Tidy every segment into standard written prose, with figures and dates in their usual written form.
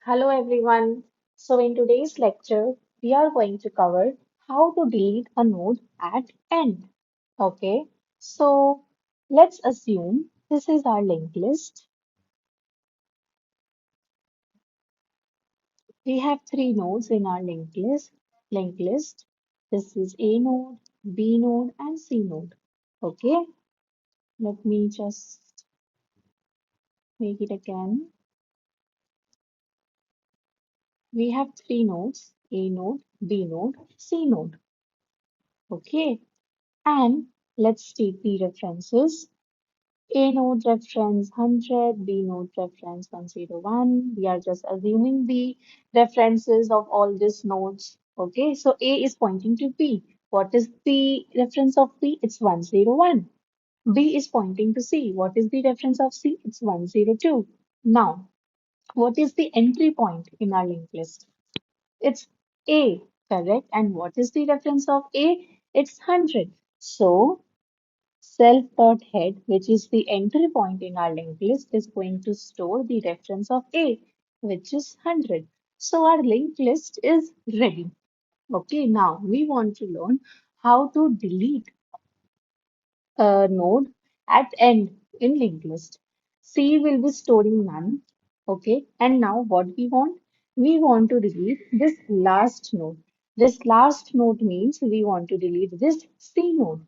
Hello everyone. So in today's lecture, we are going to cover how to delete a node at end. Okay, so let's assume this is our linked list. We have three nodes in our linked list. Linked list. This is A node, B node, and C node. Okay, let me just make it again. We have three nodes: A node, B node, C node. Okay, and let's take the references. A node reference 100, B node reference 101. We are just assuming the references of all these nodes. Okay, so A is pointing to B. What is the reference of B? It's 101. B is pointing to C. What is the reference of C? It's 102. Now, what is the entry point in our linked list? It's A, correct? And what is the reference of A? It's 100. So, self.head, which is the entry point in our linked list, is going to store the reference of A, which is 100. So our linked list is ready. Okay, now we want to learn how to delete a node at end in linked list. C will be storing none. Okay, and now what we want? We want to delete this last node. This last node means we want to delete this C node.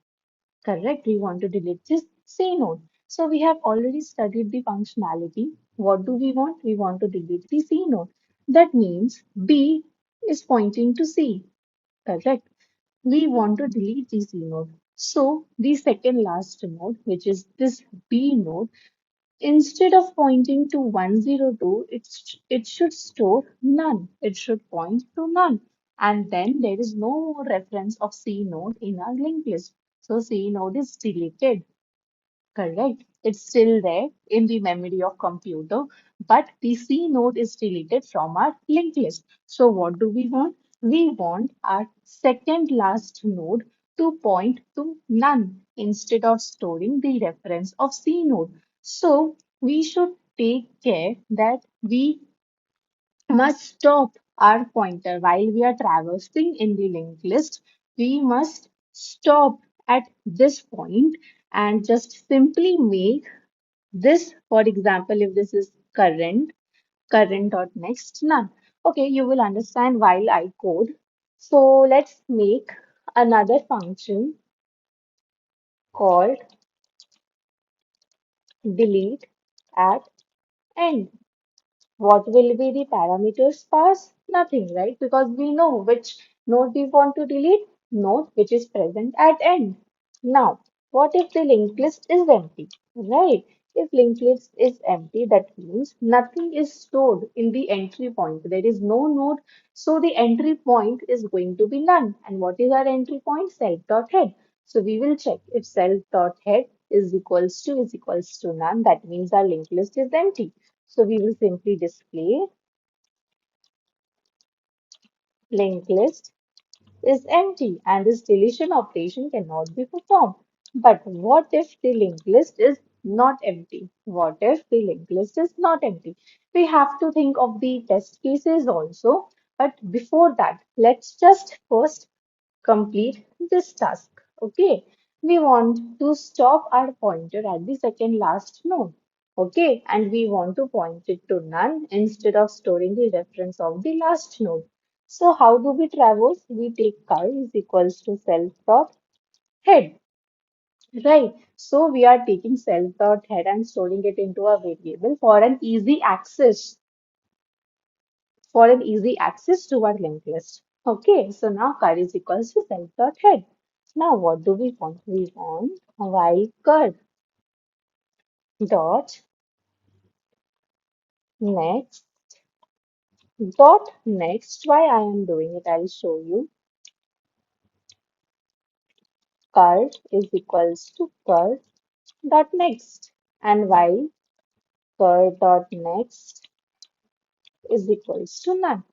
Correct. We want to delete this C node. So we have already studied the functionality. What do we want? We want to delete the C node. That means B is pointing to C. Correct. We want to delete the C node. So the second last node, which is this B node, instead of pointing to 102, it should store none. It should point to none. And then there is no more reference of C node in our linked list. So C node is deleted. Correct. It's still there in the memory of computer, but the C node is deleted from our linked list. So what do we want? We want our second last node to point to none instead of storing the reference of C node. So we should take care that we must stop our pointer while we are traversing in the linked list. We must stop at this point and just simply make this, for example, if this is current dot next none. Okay, you will understand while I code. So let's make another function called delete at end. What will be the parameters passed? Nothing, right? Because we know which node we want to delete, node which is present at end. Now, what if the linked list is empty, right? If linked list is empty, that means nothing is stored in the entry point. There is no node, so the entry point is going to be none. And what is our entry point? Self.head. So we will check if self.head is equals to none. That means our linked list is empty. So we will simply display linked list is empty and this deletion operation cannot be performed. But what if the linked list is not empty? What if the linked list is not empty? We have to think of the test cases also. But before that, let's just first complete this task. Okay, we want to stop our pointer at the second last node. Okay, and we want to point it to none instead of storing the reference of the last node. So how do we traverse? We take car is equals to self dot head. Right. So we are taking self dot head and storing it into a variable for an easy access to our linked list. Okay, so now cur is equals to self dot head. Now what do we want? We want while cur dot next Why I am doing it, I'll show you. Cur is equals to cur dot next, and while cur dot next is equals to none.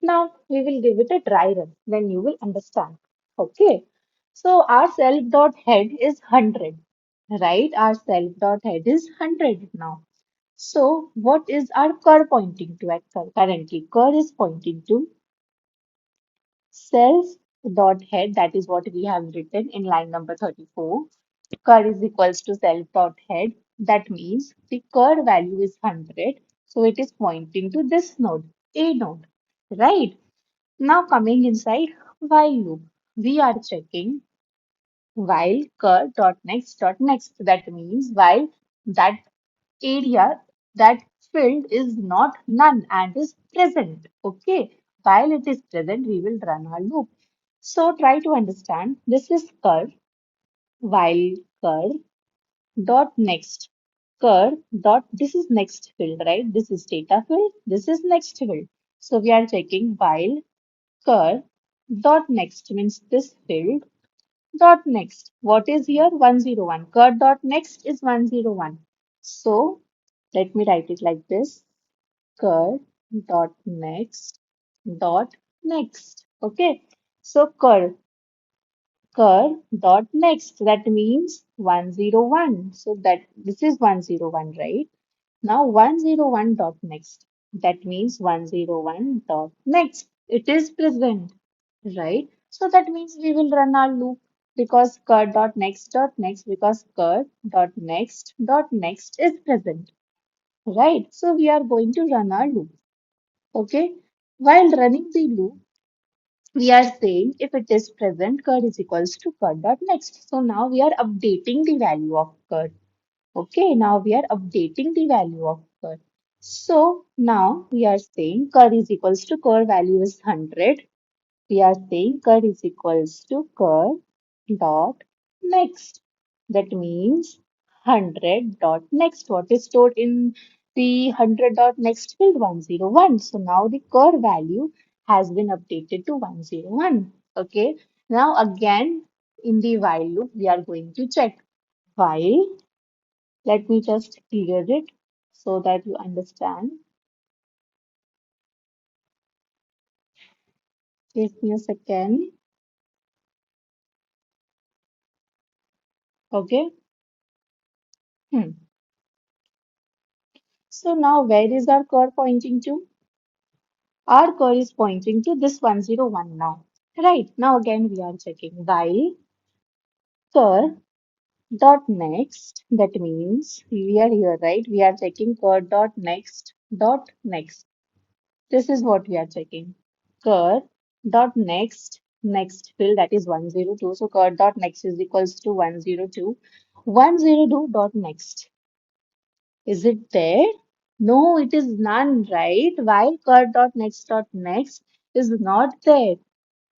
Now we will give it a dry run, then you will understand. Okay. So our self dot head is 100, right? Our self dot head is 100 now. So what is our cur pointing to at currently? Cur is pointing to self dot head. That is what we have written in line number 34. Cur is equals to self dot head. That means the cur value is 100. So it is pointing to this node, A node, right? Now coming inside while loop, we are checking while cur dot next dot next. That means while that area, that field is not none and is present. Okay. While it is present, we will run our loop. So try to understand. This is cur while cur dot next. Cur dot this is next field, right? This is data field. This is next field. So we are checking while cur dot next means this field dot next. What is here? 101. Cur dot next is 101. So let me write it like this. Cur dot next dot next. Okay. So cur dot next. That means 101. So that this is 101, right? Now 101 dot next. That means 101 dot next. It is present, right? So that means we will run our loop because cur dot next because cur dot next is present, right? So we are going to run our loop. Okay. While running the loop, we are saying if it is present, cur is equals to cur dot next. So now we are updating the value of cur. Okay, now we are updating the value of cur. So now we are saying cur is equals to cur value is 100. We are saying cur is equals to cur dot next. That means 100 dot next. What is stored in the 100 dot next field? 101. So now the cur value has been updated to 101. Okay. Now again in the while loop we are going to check while. Let me just clear it so that you understand. Give me a second. Okay. Hmm. So now where is our cur pointing to? Our cur is pointing to this 101 now. Right. Now again we are checking while cur dot next. That means we are here, right? We are checking cur dot next dot next. This is what we are checking. Cur dot next field that is 102. So cur dot next is equals to 102. 102 dot next. Is it there? No, it is none, right? While cur dot next is not there.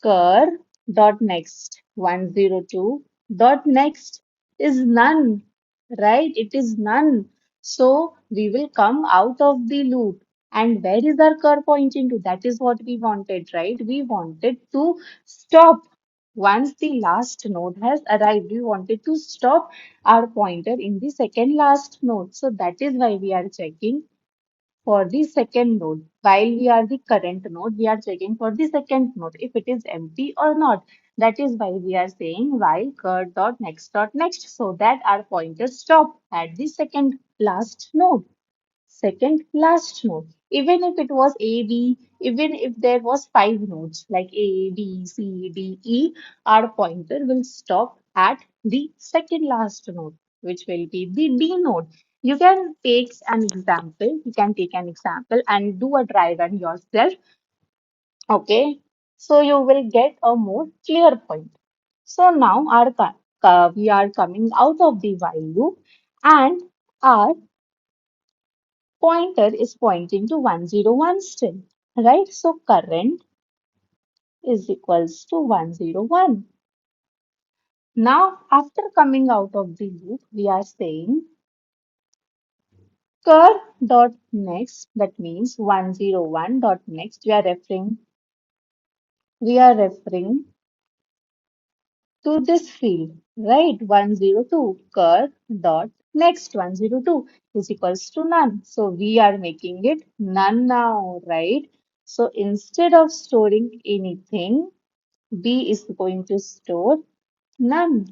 Cur dot next 102 dot next is none, right? It is none. So we will come out of the loop. And where is our cur pointing to? That is what we wanted, right? We wanted to stop. Once the last node has arrived, we wanted to stop our pointer in the second last node. So that is why we are checking for the second node. While we are the current node, we are checking for the second node if it is empty or not. That is why we are saying while cur dot next so that our pointer stop at the second last node. Second last node. Even if it was A, B, even if there was five nodes like A, B, C, D, E, our pointer will stop at the second last node, which will be the D node. You can take an example. You can take an example and do a dry run yourself. Okay. So you will get a more clear point. So now we are coming out of the while loop and our pointer is pointing to 101 still, right? So current is equals to 101. Now, after coming out of the loop, we are saying cur dot next, that means 101 dot next. We are referring to this field, right? 102 cur dot next 102 is equals to none. So we are making it none now, right? So instead of storing anything, B is going to store none,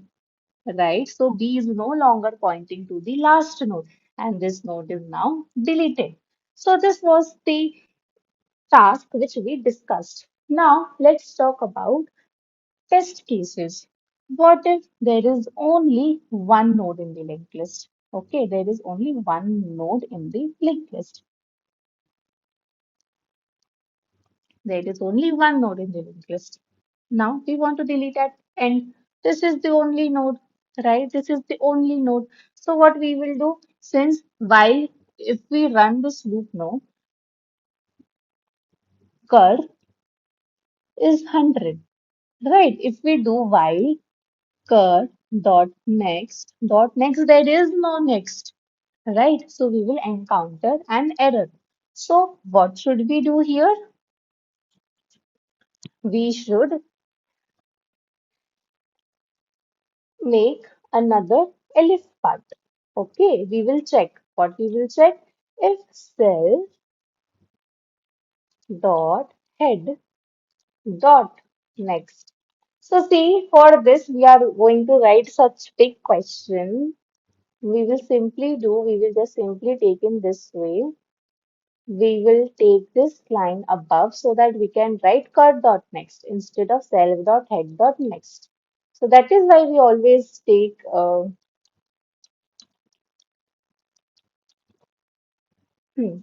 right? So B is no longer pointing to the last node. and this node is now deleted. So this was the task which we discussed. Now let's talk about test cases. What if there is only one node in the linked list? Okay, there is only one node in the linked list. There is only one node in the linked list. Now we want to delete at end. This is the only node, right? This is the only node. So what we will do, since while if we run this loop now, cur is 100, right? If we do while cur dot next, there is no next, right? So we will encounter an error. So what should we do here? We should make another elif part. Okay, we will check. What we will check? If self dot head dot next. So see, for this we are going to write such big question. We will just simply take in this way. We will take this line above so that we can write cur dot next instead of self dot head dot next. So that is why we always take hmm.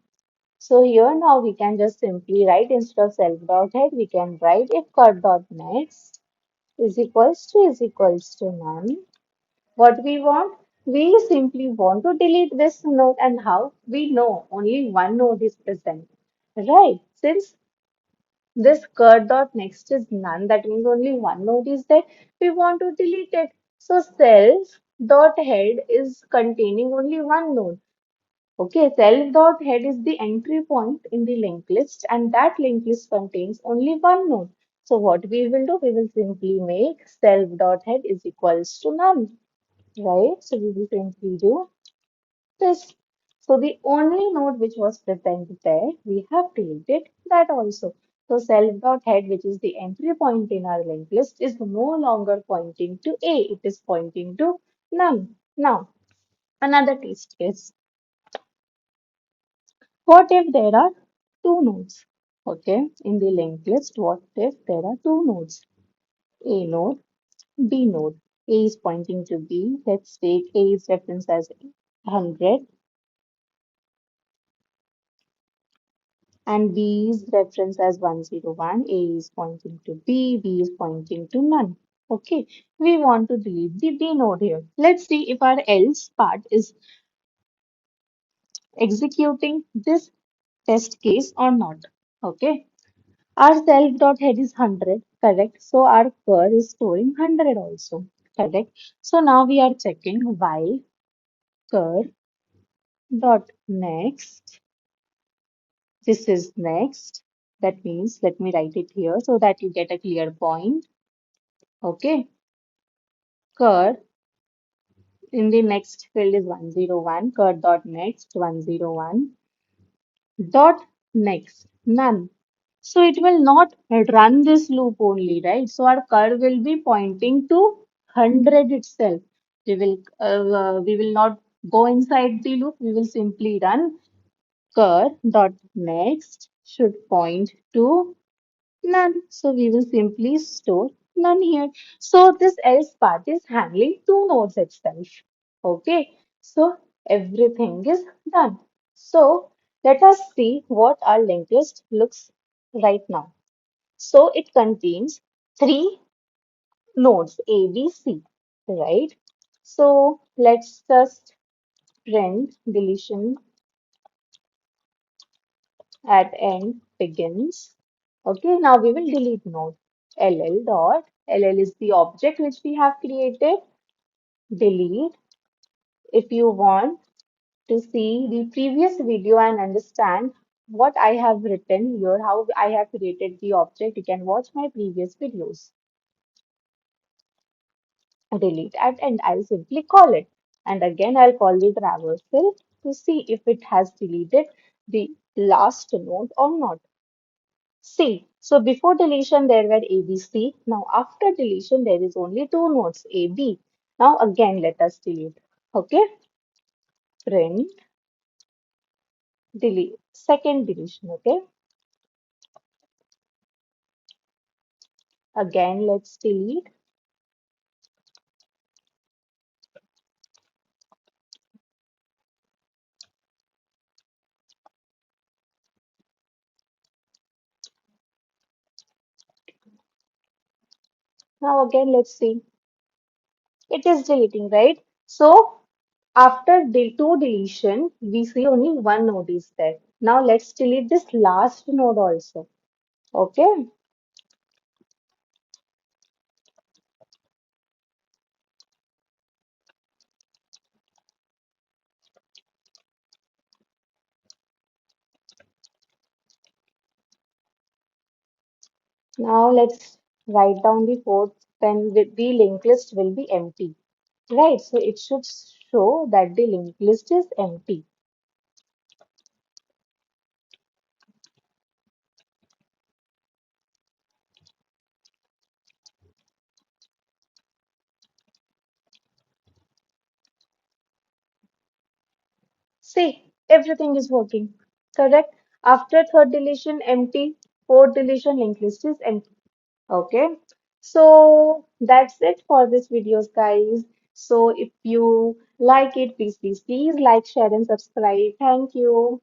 So here now we can just simply write instead of self dot head, we can write if cur dot next is equals to none. What we want? We simply want to delete this node, and how? We know only one node is present. Right? Since this cur dot next is none, that means only one node is there. We want to delete it. So self dot head is containing only one node. Okay, self dot head is the entry point in the linked list, and that linked list contains only one node. So what we will do, we will simply make self dot head is equals to none, right? So we will simply do this. So the only node which was present there, we have deleted that also. So self dot head, which is the entry point in our linked list, is no longer pointing to A. It is pointing to none. Now, another test case. What if there are two nodes? Okay, in the linked list, what if there are two nodes? A node, B node. A is pointing to B. Let's take A is reference as 100 and B is reference as 101. A is pointing to B, B is pointing to none. Okay, we want to delete the B node here. Let's see if our else part is executing this test case or not. Okay, our self dot head is 100, correct? So our cur is storing 100 also, correct? So now we are checking while cur dot next. This is next. That means let me write it here so that you get a clear point. Okay. Cur in the next field is 101. Cur dot next 101 dot next none. So it will not run this loop only, right? So our cur will be pointing to 100 itself. We will not go inside the loop. We will simply run cur dot next should point to none. So we will simply store none here. So this else part is handling two nodes itself. Okay. So everything is done. So let us see what our linked list looks right now. So it contains three nodes A, B, C, right? So let's just print deletion at end begins. Okay, now we will delete node ll dot ll is the object which we have created. Delete. If you want to see the previous video and understand what I have written here, how I have created the object, you can watch my previous videos. Delete at end. I'll simply call it. And again, I'll call the traversal to see if it has deleted the last node or not. C. So before deletion there were A, B, C. Now after deletion there is only two nodes A, B. Now again let us delete. Okay. print, delete, second deletion, okay? Again, let's delete. Now again, let's see. It is deleting, right? So after two deletion, we see only one node is there. Now let's delete this last node also. Okay. Now let's write down the fourth, then the linked list will be empty. Right. So it should show that the linked list is empty. See, everything is working. Correct? After third deletion, empty. Fourth deletion, linked list is empty. Okay. So that's it for this videos, guys. So if you like it, please like, share, and subscribe. Thank you.